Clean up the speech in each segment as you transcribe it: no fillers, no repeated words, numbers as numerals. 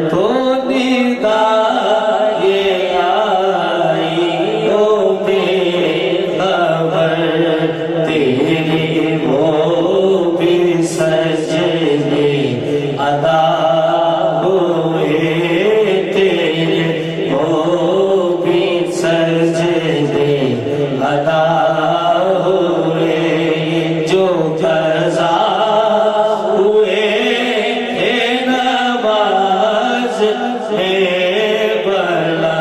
تو ندا یہ آئی تو بے خبر تیری وہ بھی سجدے ادا ہوئے تیرے وہ بھی سجدے ادا ہوئے جو قضا ہوئے تھے نماز میں بلا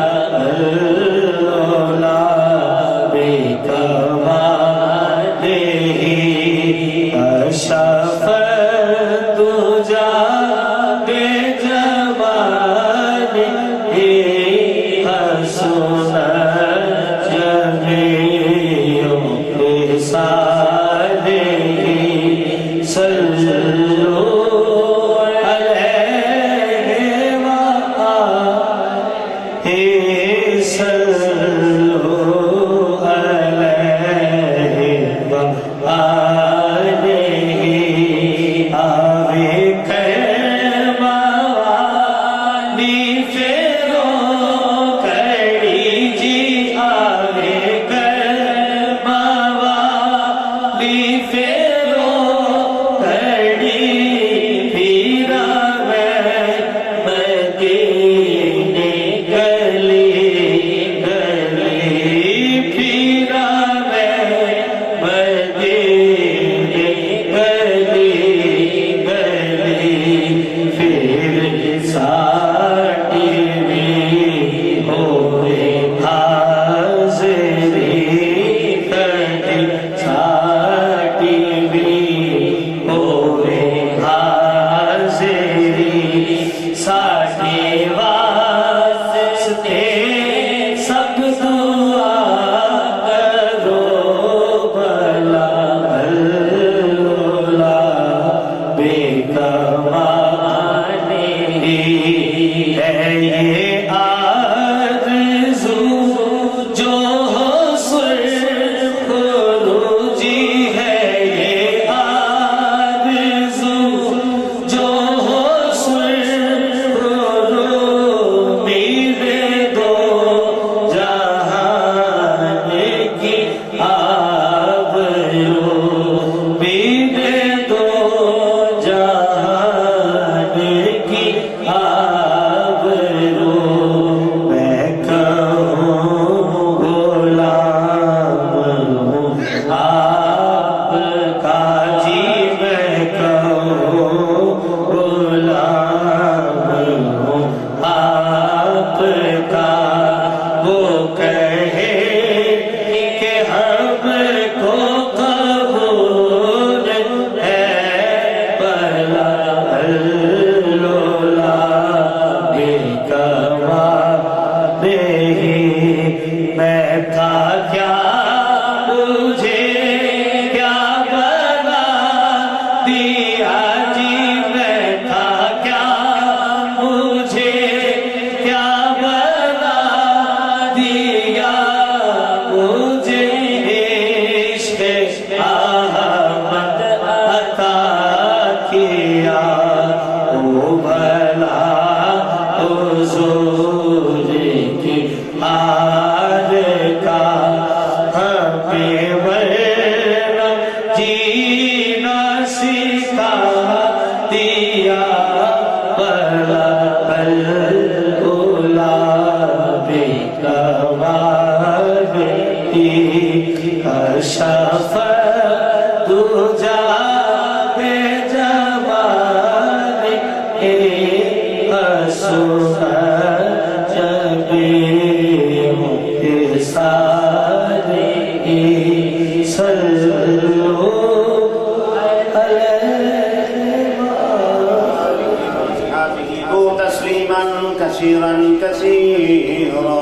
اللہ بے کمال ہی اشرف تجا بے جمال ہی حسن جمیع رسالہ صلو علیہ وآلہ صلو علیہ وآلہ آوے کرما والی فیرو کڑی جی آوے کرما والی فیرو کڑی پیرا میں مدینے گلی گلی پیرا میں مدینے گلی گلی پھر ساٹی بھی ہوئے حاضری تڑی ساٹی بھی ہوئے حاضری ساٹی واسطے سب دعا کرو بلا اللہ بے کمال ہی ہے یہ آرزو جو ہو صرف خروجی ہے یہ آرزو جو ہو صرف خروجی دے دو جہان کی آبرو دے دو جہان کی آبرو میں کہوں غلام ہوں آپ کا جی میں کہوں غلام ہوں آپ کا وہ کہے کہ ہم کو قبول ہے بلا اللہ بے کمال ہی میں تھا کیا مجھے کیا بنا دیا جی میں تھا کیا مجھے کیا بنا دیا مجھے عشق احمد عطا کیا او بھلا حضور کی حال کا ہمیں ورنہ جینا سکھا دیا بلا اللہ بے کمال ہی اشرف تجا بے جمال حسن جمیع رسالہ صلو علیہ تسلیما کثیرا کثیرا